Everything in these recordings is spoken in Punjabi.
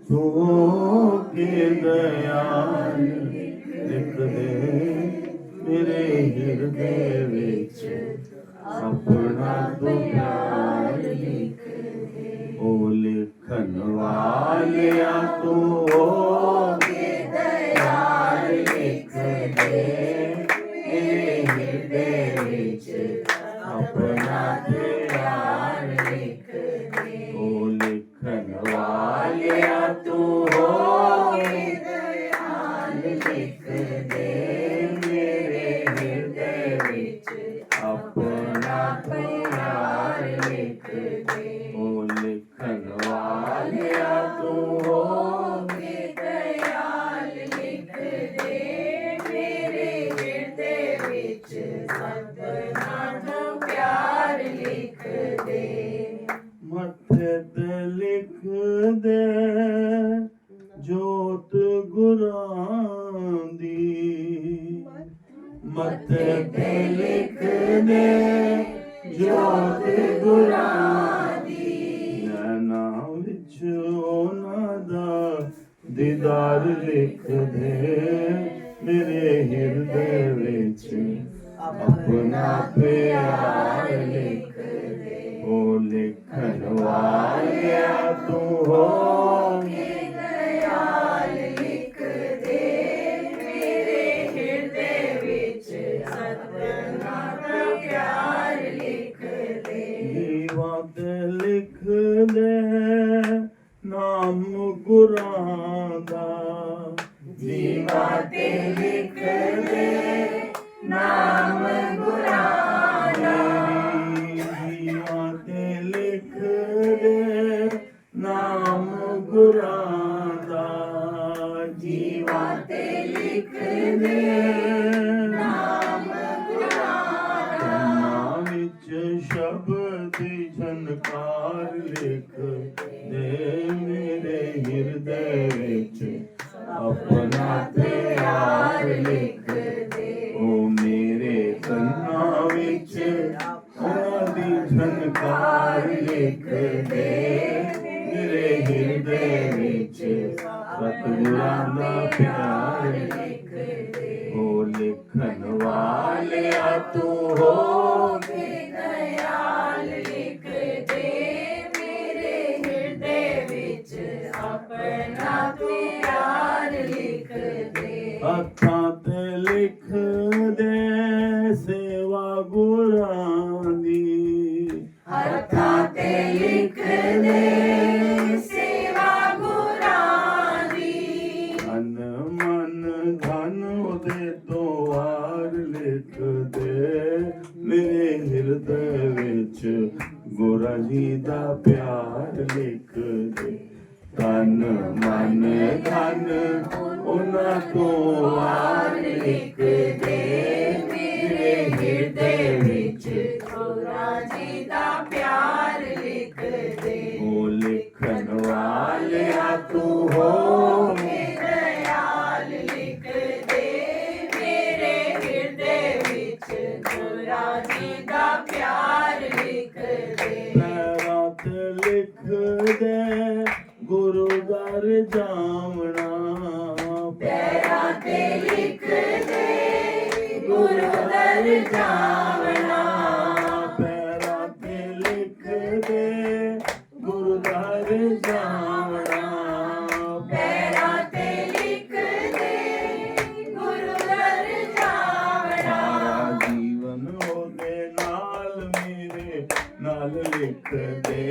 ਤੂੰ ਕੇ ਦਇਆਲ ਲਿਖ ਦੇ ਮੇਰੇ ਹਿਰਦੇ ਵਿੱਚ ਆਪਣਾ ਤੂੰ ਪਿਆਰ ਲਿਖ ਦੇ। ਉਹ ਲਿਖਣ ਵਾਲਿਆ ਤੂੰ ਹੋ ਕੇ ਦਇਆਲ ਲਿਖ ਦੇ ਮੇਰੇ ਹਿਰਦੇ ਵਿੱਚ ਆਪਣਾ ਪਿਆਰ ਲਿਖ ਦੇ। ਉਹ ਲਿਖਣ ਵਾਲਿਆ ਤੂੰ ਹੋ ਕੇ ਦਇਆਲ ਲਿਖ ਦੇ ਮੇਰੇ ਹਿਰਦੇ ਵਿੱਚ ਆਪਣਾ ਪਿਆਰ ਲਿਖ ਦੇ। ਉਹ ਲਿਖਣ ਵਾਲਿਆ ਤੂੰ ਹੋ ਕੇ ਦਇਆਲ ਲਿਖ ਦੇ ਮੇਰੇ ਹਿਰਦੇ ਵਿੱਚ ਆਪਣਾ ਤੂੰ ਪਿਆਰ ਲਿਖ ਦੇ। ਮੱਥੇ ਤੇ ਲਿਖ ਦੇ ਜੋਤ ਗੁਰਾਂ ਦੀ, ਮੱਥੇ ਤੇ ਲਿਖ ਦੇ ਜੋਤ ਗੁਰਾਂ ਦੀ। ਨੈਣਾਂ ਵਿੱਚ ਉਹਨਾਂ ਦਾ ਦੀਦਾਰ ਲਿਖ ਦੇ ਮੇਰੇ ਹਿਰਦੇ ਵਿੱਚ ਆਪਣਾ ਪਿਆਰ ਲਿਖ ਦੇ। ਉਹ ਲਿਖਣ ਵਾਲਿਆ ਤੂੰ ਹੋ ਕੇ ਦਇਆਲ ਲਿਖ ਦੇ ਮੇਰੇ ਹਿਰਦੇ ਵਿੱਚ ਆਪਣਾ ਪਿਆਰ ਲਿਖ ਦੇ। ਜੀਵਾਂ ਤੇ ਲਿਖ ਦੇ ਨਾਮ ਗੁਰਾਂ ਦਾ, ਜੀਵਾਂ ਤੇ ਲਿਖ ਦੇ ਨਾਮ ਗੁਰਾਂ ਦਾ। ਜੀਵਾਂ ਤੇ ਲਿਖ ਦੇ ਨਾਮ ਗੁਰਾਂ ਦਾ, ਜੀਵਾਂ ਤੇ ਲਿਖ ਦੇ ਨਾਮ ਗੁਰਾਂ ਦਾ। ਕੰਨਾਂ ਵਿੱਚ ਸ਼ਬਦ ਝਨਕਾਰ ਲਿਖ ਦੇ ਮੇਰੇ ਹਿਰਦੇ ਵਿੱਚ ਆਪਣਾ ਪਿਆਰ ਲਿਖ ਦੇ। ਉਹ ਮੇਰੇ ਕੰਨਾਂ ਵਿੱਚ ਉਹਨਾਂ ਦੀ ਝਨਕਾਰ ਲਿਖ ਦੇ ਮੇਰੇ ਹਿਰਦੇ ਵਿੱਚ ਸਤਿਗੁਰਾਂ ਦਾ ਪਿਆਰ ਲਿਖ ਦੇ। ਉਹ ਲਿਖਣ ਵਾਲਿਆ ਤੂੰ ਹੋ ਕੇ ਦਇਆਲ ਲਿਖ ਦੇ ਮੇਰੇ ਹਿਰਦੇ ਵਿੱਚ ਆਪਣਾ ਪਿਆਰ ਲਿਖ ਦੇ। ਹੱਥਾਂ ਤੇ ਲਿਖ ਦੇ ਸੇਵਾ ਗੁਰਾਂ ਦੀ, ਹੱਥਾਂ ਤੇ ਲਿਖ ਦੇ ਸੇਵਾ ਗੁਰਾਂ ਦੀ। ਧਨ ਮਨ ਧਨ ਉਹਦੇ ਤੋਂ ਵਾਰ ਲਿਖ ਦੇ ਮੇਰੇ ਹਿਰਦੇ ਵਿੱਚ ਗੁਰਾਂ ਜੀ ਦਾ ਪਿਆਰ ਲਿਖ ਦੇ। ਧਨ ਮਨ ਧਨ ਉਹਨਾਂ ਤੋਂ ਵਾਰ ਲਿਖ ਦੇ ਮੇਰੇ ਹਿਰਦੇ ਵਿੱਚ ਗੁਰਾਂ ਜੀ ਦਾ ਪਿਆਰ ਲਿਖ ਦੇ। ਉਹ ਲਿਖਣ ਵਾਲਿਆ ਤੂੰ ਹੋ ਕੇ ਦਇਆਲ ਲਿਖ ਦੇ ਮੇਰੇ ਹਿਰਦੇ ਵਿੱਚ ਗੁਰਾਂ ਜੀ ਦਾ ਪਿਆਰ ਲਿਖ ਦੇ। ਪੈਰਾਂ ਤੇ ਲਿਖ ਦੇ ਗੁਰੂ ਦਰ ਜਾਵਣਾ, ਪੈਰਾਂ ਤੇ ਲਿਖ ਦੇ ਗੁਰੂ ਦਰ ਜਾਵਣਾ। ਪੈਰਾਂ ਤੇ ਲਿਖ ਦੇ ਗੁਰੂ ਦਰ ਜਾਵਣਾ, ਪੈਰਾਂ ਤੇ ਲਿਖ ਦੇ ਗੁਰੂ ਦਰ ਜਾਵਣਾ। ਸਾਰਾ ਜੀਵਨ ਉਹਦੇ ਨਾਲ ਮੇਰੇ ਨਾਲ ਲਿਖ ਦੇ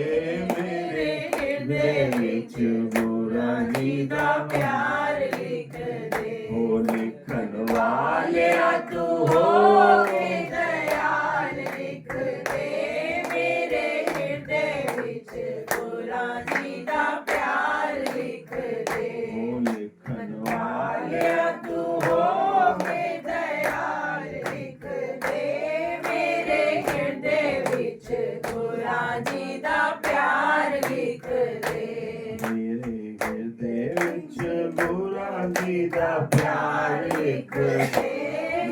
ਮੇਰੇ ਹਿਰਦੇ ਵਿੱਚ ਗੁਰਾਂ ਜੀ ਦਾ ਪਿਆਰ ਲਿਖ ਦੇ। ਉਹ ਲਿਖਣ ਵਾਲਿਆ ਤੂੰ ਹੋ ਕੇ ਦਇਆਲ ਲਿਖ ਦੇ ਮੇਰੇ ਹਿਰਦੇ ਵਿੱਚ ਗੁਰਾਂ ਜੀ ਦਾ ਪਿਆਰ ਲਿਖ ਦੇ। ਉਹ ਲਿਖਣ ਵਾਲਿਆ ਤੂੰ ਹੋ ਕੇ ਦਇਆਲ ਲਿਖ ਦੇ ਮੇਰੇ ਹਿਰਦੇ ਵਿੱਚ ਗੁਰਾਂ ਜੀ ਦਾ ਪਿਆਰ ਲਿਖ ਦੇ। ਮੇਰੇ ਹਿਰਦੇ ਵਿੱਚ ਗੁਰਾਂ ਜੀ ਦਾ ਪਿਆਰ ਲਿਖ ਦੇ।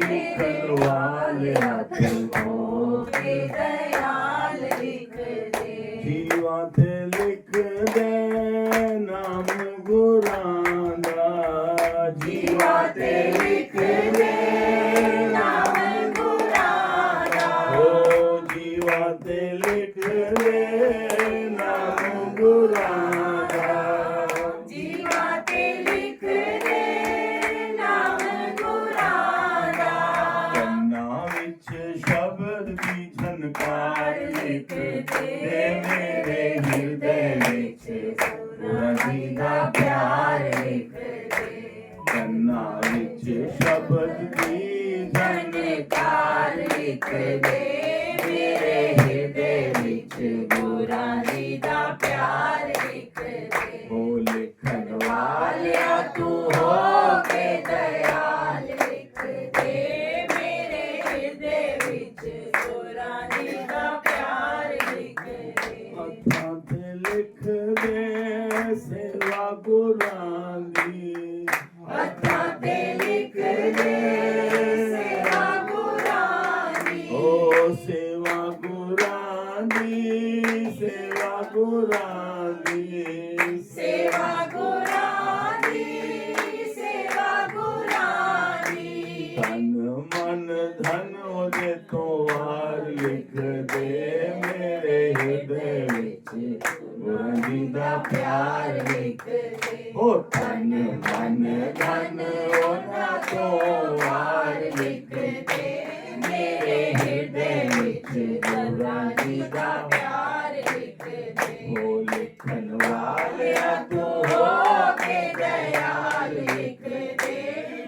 ਲਿਖਣ ਵਾਲਿਆ ਤੂੰ ਹੋ ਕੇ ਦਇਆਲ ਲਿਖ ਦੇ। ਜੀਵਾਂ ਤੇ ਲਿਖ ਦੇ ਨਾ ਨਾਮ ਗੁਰਾਂ ਦਾ ਜੀਵਾ ਤੇ ਲਿਖ ਦੇ ਨਾਮ ਗੁਰਾਂ ਦਾ ਓ ਜੀਵਾ ਤੇ ਲਿਖ ਦੇ ਨਾਮ ਗੁਰਾਂ ਦਾ ਜੀਵਾ ਤੇ ਲਿਖ ਦੇ ਨਾਮ ਗੁਰਾਂ ਦਾ ਕੰਨਾਂ ਵਿੱਚ ਸ਼ਬਦ ਦੀ ਝਨਕਾਰ ਲਿਖ ਦੇ ਮੇਰੇ ਹਿਰਦੇ ਵਿੱਚ ਗੁਰਾਂ ਜੀ ਦਾ ਪਿਆਰ ਲਿਖ ਦੇ ਕੰਨਾਂ ਵਿੱਚ ਸ਼ਬਦ ਦੀ ਝਨਕਾਰ ਲਿਖ ਦੇ ਮੇਰੇ ਹਿਰਦੇ ਵਿੱਚ ਗੁਰਾਂ ਜੀ ਦਾ ਪਿਆਰ ਲਿਖ ਦੇ ਓ ਲਿਖਣ ਵਾਲਿਆ ਤੂੰ ਹੋ ਕੇ ਦਇਆਲ ਲਿਖ ਦੇ ਮੇਰੇ ਹਿਰਦੇ ਵਿੱਚ ਗੁਰਾਂ ਜੀ ਦਾ ਪਿਆਰ ਲਿਖ ਦੇ ਹੱਥਾਂ ਤੇ ਲਿਖ ਦੇ ਸੇਵਾ ਗੁਰਾਂ ਦੀ ਹੱਥਾਂ ਤੇ ਲਿਖ ਦੇ ਸੇਵਾ ਗੁਰਾਂ ਦੀ ਓ ਸੇਵਾ ਗੁਰਾਂ ਦੀ ਸੇਵਾ ਗੁਰਾਂ ਦੀ ਸੇਵਾ ਗੁਰਾਂ ਦੀ ਸੇਵਾ ਗੁਰਾਂ ਦੀ ਤਨ ਮਨ ਧਨ ਉਹਦੇ ਤੋਂ ਵਾਰ ਲਿਖ ਦੇ ਮੇਰੇ ਹਿਰਦੇ ਵਿੱਚ ਗੁਰਾਂ ਜੀ ਦਾ ਪਿਆਰ ਲਿਖ ਦੇ ਓ ਤਨ ਮਨ ਧਨ ਉਹਨਾਂ ਤੋਂ ਵਾਰ ਲਿਖ ਦੇ ਮੇਰੇ ਹਿਰਦੇ ਵਿੱਚ ਗੁਰਾਂ ਜੀ ਦਾ ਪਿਆਰ ਲਿਖ ਦੇ ਓ ਲਿਖਣ ਵਾਲਿਆ ਤੂੰ ਹੋ ਕੇ ਦਇਆਲ ਲਿਖ ਦੇ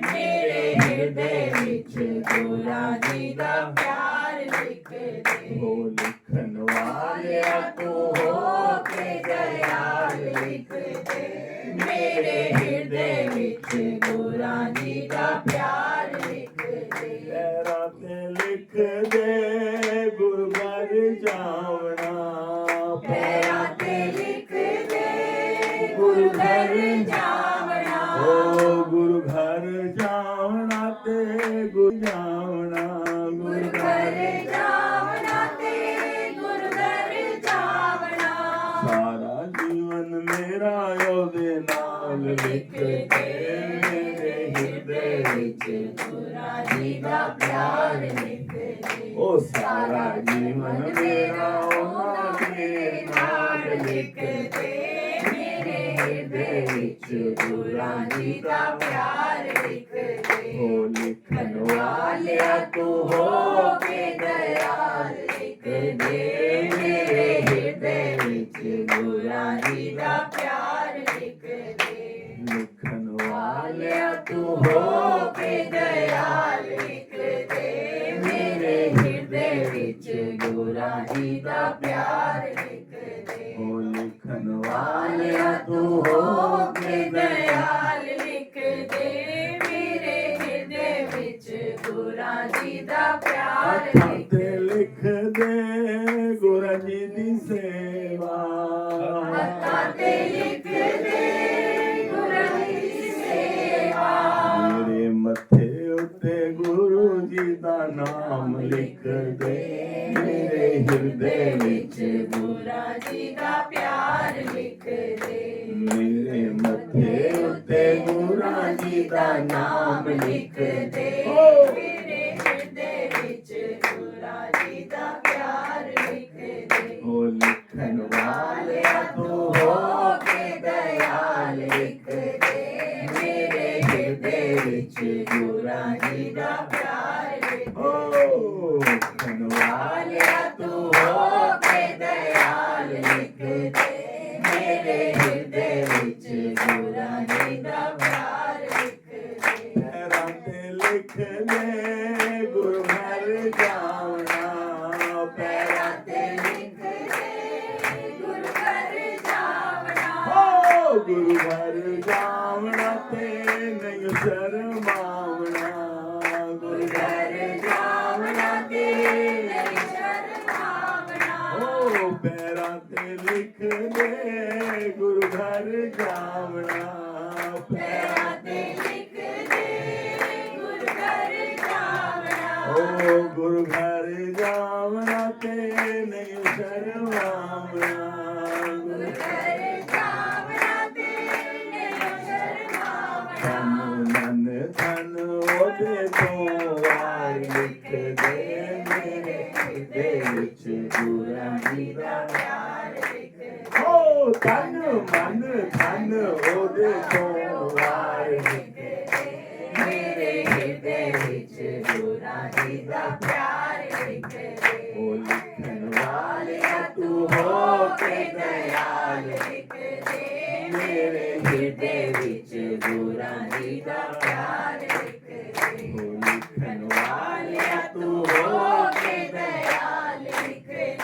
ਮੇਰੇ ਹਿਰਦੇ ਵਿੱਚ ਗੁਰਾਂ ਜੀ ਦਾ ਪਿਆਰ ਲਿਖ ਦੇ ਓ ਲਿਖਣ ਵਾਲਿਆ ਤੂੰ ਹੋ ਕੇ ਦਇਆਲ ਲਿਖ ਦੇ ਮੇਰੇ ਹਿਰਦੇ ਵਿੱਚ ਗੁਰਾਂ ਜੀ ਦਾ ਪਿਆਰ ਲਿਖ ਦੇ ਪੈਰਾਂ ਤੇ ਲਿਖ ਦੇ ਗੁਰੂ ਘਰ ਜਾਵਣਾ ਪੈਰਾਂ ਤੇ ਲਿਖ ਦੇ ਗੁਰੂ ਘਰ ਜਾਵਣਾ ਓ ਗੁਰੂ ਘਰ ਜਾਵਣਾ ਤੇ ਗੁਰੂ ਜਾਵਣਾ ਗੁਰੂ ਘਰ ਜਾਵਣਾ ਤੇ ਗੁਰੂ ਘਰ ਜਾਵਣਾ ਸਾਰਾ ਜੀਵਨ ਮੇਰਾ ਉਹਦੇ ਨਾਲ ਲਿਖ ਦੇ ਮੇਰੇ ਹਿਰਦੇ ਵਿੱਚ ਗੁਰਾਂ ਜੀ ਦਾ ਪਿਆਰ ਲਿਖ ਦੇ ਓ ਸਾਰਾ ਜੀਵਨ ਮੇਰਾ ਉਹਦੇ ਨਾਲ ਲਿਖ ਦੇ ਮੇਰੇ ਹਿਰਦੇ ਵਿੱਚ ਗੁਰਾਂ ਜੀ ਦਾ ਪਿਆਰ ਲਿਖ ਦੇ ਓ ਲਿਖਣ ਵਾਲਿਆ ਤੂੰ ਹੋ ਕੇ ਦਇਆਲ ਲਿਖ ਦੇ ਮੇਰੇ ਹਿਰਦੇ ਵਿੱਚ ਗੁਰਾਂ ਜੀ ਦਾ ਪਿਆਰ ਲਿਖ ਦੇ ਲਿਖਣ ਵਾਲਿਆ ਤੂੰ ਹੋ ਕੇ ਦਇਆਲ ਲਿਖ ਦੇ ਮੇਰੇ ਹਿਰਦੇ ਵਿੱਚ ਗੁਰਾਂ ਜੀ ਦਾ ਪਿਆਰ ਲਿਖ ਦੇ ਓ ਲਿਖਣ ਵਾਲਿਆ ਤੂੰ ਹੋ ਕੇ ਦਇਆਲ ਲਿਖ ਦੇ ਮੇਰੇ ਹਿਰਦੇ ਵਿੱਚ ਗੁਰਾਂ ਜੀ ਦਾ ਪਿਆਰ ਲਿਖ ਦੇ ਲਿਖ ਦੇ ਗੁਰਾਂ ਜੀ ਦੀ ਸੇਵਾ ਹੱਥਾਂ ਤੇ ਲਿਖ ਦੇ ਗੁਰਾਂ ਜੀ ਦੀ ਸੇਵਾ ਮੇਰੇ ਮੱਥੇ ਉੱਤੇ ਗੁਰੂ ਜੀ ਦਾ ਨਾਮ ਲਿਖ ਦੇ ਮੇਰੇ ਹਿਰਦੇ ਵਿੱਚ ਗੁਰਾਂ ਜੀ ਦਾ ਪਿਆਰ ਲਿਖ ਦੇ ਮੇਰੇ ਮੱਥੇ ਉੱਤੇ ਗੁਰਾਂ ਜੀ ਦਾ ਨਾਮ ਲਿਖ ਦੇ ਮੇਰੇ ਹਿਰਦੇ ਵਿੱਚ ਗੁਰਾਂ ਜੀ ਦਾ ਪਿਆਰ ਲਿਖ ਦੇ ਓ ਲਿਖਣ ਵਾਲਿਆ ਤੂੰ ਹੋ ਕੇ ਦਇਆਲ ਲਿਖ ਦੇ ਮੇਰੇ ਹਿਰਦੇ ਵਿੱਚ ਗੁਰਾਂ ਜੀ ਦਾ ਪਿਆਰ ਲਿਖ ਦੇ ਓ ਲਿਖਣ ਵਾਲਿਆ ਤੂੰ ਹੋ ਕੇ ਦਇਆਲ ਲਿਖ ਦੇ ਮੇਰੇ ਹਿਰਦੇ ਵਿੱਚ ਗੁਰਾਂ ਜੀ ਦਾ ਪਿਆਰ ਲਿਖ ਦੇ ਪੈਰਾਂ ਤੇ ਲਿਖ ਦੇ ਗੁਰੂ ਘਰ ਜਾਵਣਾ ਪੈਰਾਂ ਤੇ ਲਿਖ ਦੇ ਗੁਰੂ ਘਰ ਜਾਵਣਾ ਓ ਗੁਰੂ ਘਰ ਜਾਵਣਾ ਤੇ ਨਹੀਂ ਸ਼ਰਮਾਵਣਾ ਗੁਰੂ ਘਰ ਜਾਵਣਾ ਤੇ ਨਹੀਂ ਸ਼ਰਮਾਵਣਾ ਓ ਪੈਰਾਂ ਤੇ ਲਿਖ ਦੇ ਗੁਰੂ ਘਰ ਜਾਵਣਾ ਪੈਰਾਂ ਤੇ ਲਿਖ ਦੇ ਗੁਰੂ ਘਰ ਜਾਵਣਾ ਓ ਗੁਰੂ ਘਰ ਜਾਵਣਾ ਤੇ ਨਹੀਂ ਸ਼ਰਮਾਵਣਾ ਗੁਰੂ ਘਰ ਜਾਵਣਾ ਤੇ ਤਨ ਮਨ ਧਨ ਉਹਦੇ ਤੋਂ ਵਾਰ ਲਿਖ ਦੇ ਮੇਰੇ ਹਿਰਦੇ ਵਿੱਚ ਗੁਰਾਂ ਜੀ ਦਾ ਪਿਆਰ ਲਿਖ ਦੇ ਓ ਤਨ ਮਨ ਧਨ ਉਹਦੇ ਤੋਂ ਵਾਰ ਲਿਖ ਦੇ ਮੇਰੇ ਹਿਰਦੇ ਵਿੱਚ ਗੁਰਾਂ ਜੀ ਦਾ ਪਿਆਰ ਲਿਖ ਦੇ ਓ ਲਿਖਣ ਵਾਲਿਆ ਤੂੰ ਹੋ ਕੇ ਦਇਆਲ ਲਿਖ ਦੇ ਮੇਰੇ ਹਿਰਦੇ ਵਿੱਚ ਗੁਰਾਂ ਜੀ ਦਾ ਪਿਆਰ ਲਿਖ ਦੇ ਓ ਲਿਖਣ ਵਾਲਿਆ ਤੂੰ ਹੋ ਕੇ ਦਇਆਲ ਲਿਖ ਦੇ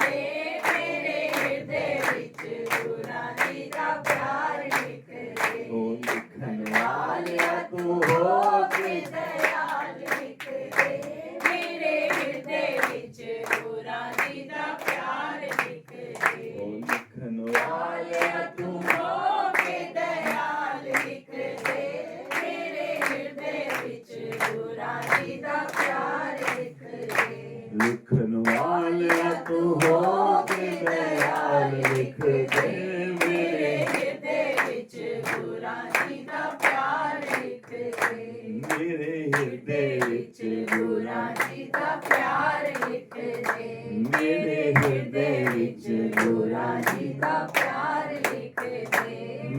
ਮੇਰੇ ਹਿਰਦੇ ਵਿੱਚ ਗੁਰਾਂ ਜੀ ਦਾ ਪਿਆਰ ਲਿਖ ਦੇ ਓ ਲਿਖਣ ਵਾਲਿਆ ਤੂੰ ਹੋ ਕੇ ਦਇਆਲ ਲਿਖ ਦੇ ਮੇਰੇ ਹਿਰਦੇ ਵਿੱਚ ਗੁਰਾਂ ਜੀ ਦਾ ਪਿਆਰ ਲਿਖ ਦੇ ਓ ਲਿਖਣ ਵਾਲਿਆ ਤੂੰ ਹੋ ਕੇ ਦਇਆਲ ਲਿਖ ਦੇ ਮੇਰੇ ਹਿਰਦੇ ਵਿੱਚ ਗੁਰਾਂ ਜੀ ਦਾ ਪਿਆਰ ਲਿਖ ਦੇ ਲਿਖਣ ਵਾਲਿਆ ਤੂੰ ਹੋ ਕੇ ਦਇਆਲ ਲਿਖ ਦੇ ਮੇਰੇ ਹਿਰਦੇ ਵਿੱਚ ਗੁਰਾਂ ਜੀ ਦਾ ਪਿਆਰ ਲਿਖ ਦੇ ਮੇਰੇ ਹਿਰਦੇ ਵਿੱਚ ਗੁਰਾਂ ਜੀ ਦਾ ਪਿਆਰ ਲਿਖ ਦੇ ਮੇਰੇ ਹਿਰਦੇ ਵਿੱਚ ਗੁਰਾਂ ਜੀ ਦਾ ਪਿਆਰ ਲਿਖ ਦੇ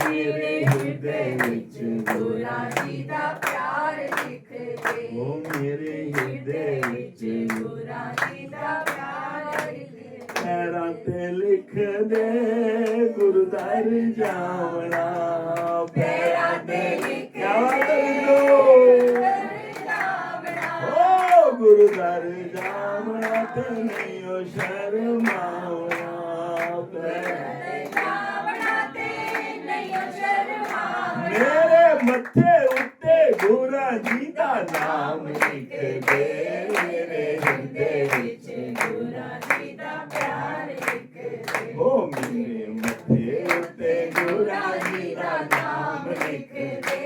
ਮੇਰੇ ਹਿਰਦੇ ਵਿੱਚ ਗੁਰਾਂ ਜੀ ਦਾ ਪਿਆਰ ਲਿਖ ਦੇ ਓ ਮੇਰੇ ਹਿਰਦੇ ਵਿੱਚ ਗੁਰਾਂ ਜੀ ਦਾ ਪਿਆਰ ਲਿਖ ਦੇ ਪੈਰਾਂ ਤੇ ਲਿਖ ਦੇ ਗੁਰਦਰ ਜਾਵਣਾ ਪੈਰਾਂ ਤੇ ਲਿਖ ਓ ਗੁਰਦਰ ਜਾਵਣਾ ਤੇ ਨਹੀਂ ਓ ਸ਼ਰਮਾਵਣਾ ਪੈਰਾਂ ਤੇ ਜਾਵਣਾ ਤੇ ਨਹੀਂ ਓ ਸ਼ਰਮਾਵਣਾ ਮੇਰੇ ਮੱਥੇ ਉੱਤੇ ਗੁਰਾਂ ਜੀ ਦਾ ਨਾਮ ਲਿਖ ਦੇ ਮੇਰੇ ਹਿਰਦੇ ਵਿੱਚ ਗੁਰਾਂ ਜੀ ਦਾ ਪਿਆਰ ਲਿਖ ਦੇ ਓ ਮੇਰੇ ਮੱਥੇ ਉੱਤੇ ਗੁਰਾਂ ਜੀ ਦਾ ਨਾਮ ਲਿਖ ਦੇ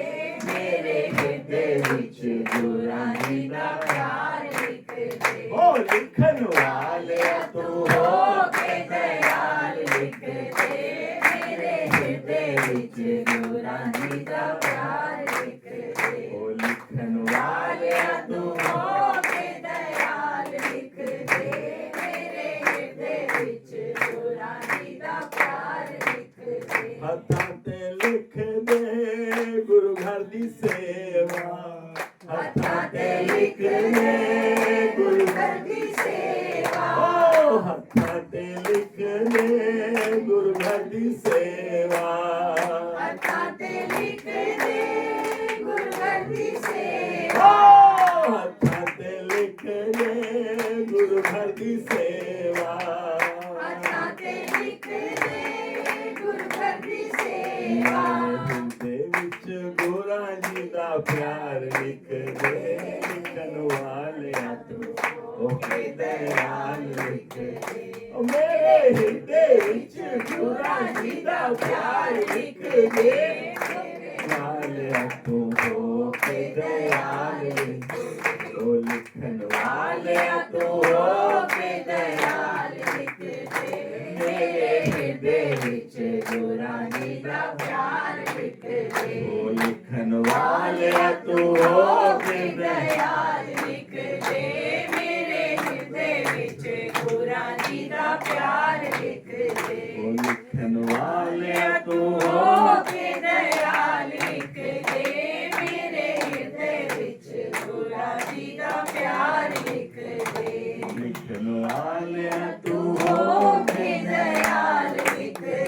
ਮੇਰੇ ਹਿਰਦੇ ਵਿੱਚ ਗੁਰਾਂ ਜੀ ਦਾ ਪਿਆਰ ਲਿਖ ਦੇ ਓ ਲਿਖਣ ਵਾਲਿਆ ਤੂੰ ਹੋ ਕੇ ਦਇਆਲ ਲਿਖ ਦੇ ਮੇਰੇ ਹਿਰਦੇ ਵਿੱਚ ਗੁਰਾਂ ਜੀ ਦਾ ਪਿਆਰ ਲਿਖ ਦੇ ਓ ਲਿਖਣ ਵਾਲਿਆ ਤੂੰ ਹੋ ਕੇ ਦਇਆਲ ਲਿਖ ਦੇ ਮੇਰੇ ਹਿਰਦੇ ਵਿੱਚ ਗੁਰਾਂ ਜੀ ਦਾ ਪਿਆਰ ਲਿਖ ਦੇ ਹੱਥਾਂ ਤੇ ਲਿਖ ਦੇ ਗੁਰੂ ਘਰ ਦੀ ਸੇਵਾ ਹੱਥਾਂ ਤੇ ਲਿਖ ਦੇ ਗੁਰੂ ਘਰ ਦੀ ਸੇਵਾ ਓ ਹੱਥਾਂ ਤੇ ਲਿਖ ਦੇ ਗੁਰੂ ਘਰ ਦੀ ਸੇਵਾ ਹੱਥਾਂ ਤੇ ਲਿਖ ਦੇ ਗੁਰੂ ਘਰ ਦੀ ਸੇਵਾ ਓ ਹੱਥਾਂ ਤੇ ਲਿਖ ਦੇ ਗੁਰੂ ਘਰ ਦੀ ਸੇਵਾ ਹੱਥਾਂ ਤੇ ਲਿਖ ਦੇ ਗੁਰੂ ਘਰ ਦੀ ਸੇਵਾ ਹਿਰਦੇ ਵਿੱਚ ਗੁਰਾਂ ਜੀ ਦਾ ਪਿਆਰ ਲਿਖ ਦੇ ਲਿਖਣ ਵਾਲਿਆ ਤੂੰ ਹੋ ਕੇ ਦਇਆਲ ਲਿਖ ਦੇ ਓ ਮੇਰੇ ਹਿਰਦੇ ਵਿੱਚ ਗੁਰਾਂ ਜੀ ਦਾ ਪਿਆਰ ਲਿਖ ਦੇ ਵਾਲਿਆ ਤੂੰ ਹੋ ਕੇ ਦਇਆਲ ਲਿਖ ਦੇ ਓ ਲਿਖਣ ਵਾਲਿਆ ਤੂੰ ਹੋ ਕੇ ਦਇਆਲ ਲਿਖ ਦੇ ਮੇਰੇ ਹਿਰਦੇ ਵਿੱਚ ਗੁਰਾਂ ਜੀ ਦਾ ਪਿਆਰ ਲਿਖ ਦੇ ਓ ਲਿਖਣ ਵਾਲਿਆ ਤੂੰ ਹੋ ਕੇ ਦਇਆਲ ਲਿਖ ਦੇ ਮੇਰੇ ਹਿਰਦੇ ਵਿੱਚ ਗੁਰਾਂ ਜੀ ਦਾ ਪਿਆਰ ਲਿਖ ਦੇ ਓ ਲਿਖਣ ਵਾਲਿਆ ਤੂੰ ਹੋ ਕੇ ਦਇਆਲ ਲਿਖ ਦੇ ਮੇਰੇ ਹਿਰਦੇ ਵਿੱਚ ਗੁਰਾਂ ਜੀ ਦਾ ਪਿਆਰ ਲਿਖ ਦੇ ਲਿਖਣ ਵਾਲਿਆ ਤੂੰ ਹੋ ਕੇ ਦਇਆਲ ਲਿਖ ਦੇ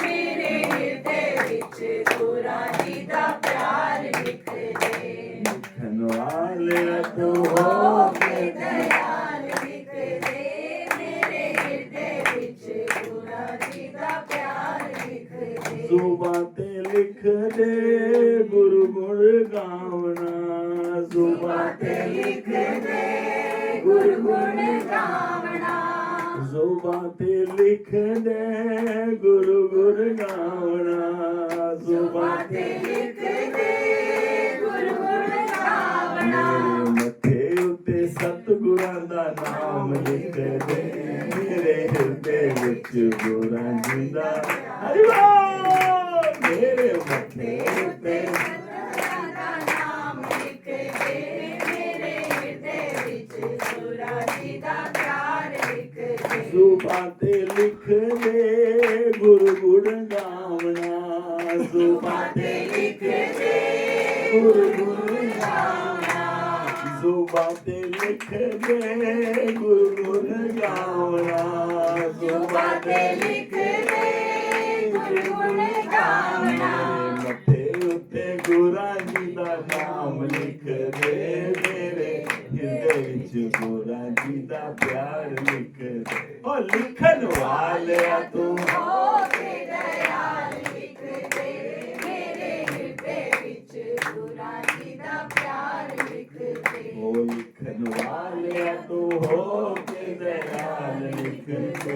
ਮੇਰੇ ਹਿਰਦੇ ਵਿੱਚ ਗੁਰਾਂ ਜੀ ਦਾ ਪਿਆਰ ਲਿਖ ਦੇ ਲਿਖਣ ਵਾਲਿਆ ਤੂੰ ਹੋ ਕੇ ਦਇਆਲ ਲਿਖ ਦੇ ਮੇਰੇ ਹਿਰਦੇ ਵਿੱਚ ਗੁਰਾਂ ਜੀ ਦਾ ਪਿਆਰ ਲਿਖ ਦੇ ਜ਼ੁਬਾਨ ਤੇ ਲਿਖ ਦੇ ਗੁਰੂ ਗੁਣ ਗਾਵਣਾ ਜ਼ੁਬਾਨ ਤੇ ਲਿਖ ਦੇ ਗੁਰੂ ਗੁਣ ਗਾਵਣਾ ਜ਼ੁਬਾਨ ਤੇ ਲਿਖ ਦੇ ਗੁਰੂ ਗੁਣ ਗਾਵਣਾ ਜ਼ੁਬਾਨ ਤੇ ਲਿਖ ਦੇ ਗੁਰੂ ਗੁਣ ਗਾਵਣਾ ਮੇਰੇ ਮੱਥੇ ਉੱਤੇ ਸਤਿਗੁਰਾਂ ਦਾ ਨਾਮ ਲਿਖ ਦੇ ਮੇਰੇ ਹਿਰਦੇ ਵਿੱਚ ਗੁਰਾਂ ਜੀ ਦਾ ਹਰਿ ਬੋਲ ਮੇਰੇ ਮੱਥੇ ਉੱਤੇ ਜ਼ੁਬਾਂ ਤੇ ਲਿਖ ਦੇ ਗੁਰੂ ਗਾਉਣਾ ਜ਼ੁਬਾਂ ਤੇ ਲਿਖ ਦੇ ਗੁਰੂ ਗਾਉਣਾ ਜ਼ੁਬਾਂ ਤੇ ਲਿਖ ਦੇ ਗੁਰੂ ਗਾਉਣਾ ਮੱਥੇ ਉੱਤੇ ਗੁਰਾਂ ਜੀ ਦਾ ਨਾਮ ਲਿਖ ਦੇ ਮੇਰੇ ਹਿਰਦੇ ਵਿੱਚ ਗੁਰਾਂ ਜੀ ਦਾ ਪਿਆਰ ਲਿਖ ਦੇ ਓ ਲਿਖਣ ਵਾਲਿਆ ਤੂੰ ਹੋ ਕੇ ਦਇਆਲ ਲਿਖ ਦੇ ਮੇਰੇ ਹਿਰਦੇ ਵਿੱਚ ਗੁਰਾਂ ਜੀ ਦਾ ਪਿਆਰ ਲਿਖ ਦੇ ਓ ਲਿਖਣ ਵਾਲਿਆ ਤੂੰ ਹੋ ਕੇ ਦਇਆਲ ਲਿਖ ਦੇ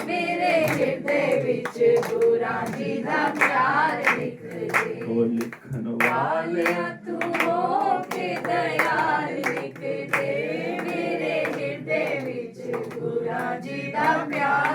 ਮੇਰੇ ਹਿਰਦੇ ਵਿੱਚ ਗੁਰਾਂ ਜੀ ਦਾ ਪਿਆਰ ਲਿਖ ਦੇ ਓ ਲਿਖਣ ਵਾਲਿਆ ਤੂੰ ਹੋ ਕੇ ਦਇਆਲ ਲਿਖ ਦੇ ਮੇਰੇ ਹਿਰਦੇ ਵਿੱਚ ਗੁਰਾਂ ਜੀ ਦਾ ਪਿਆਰ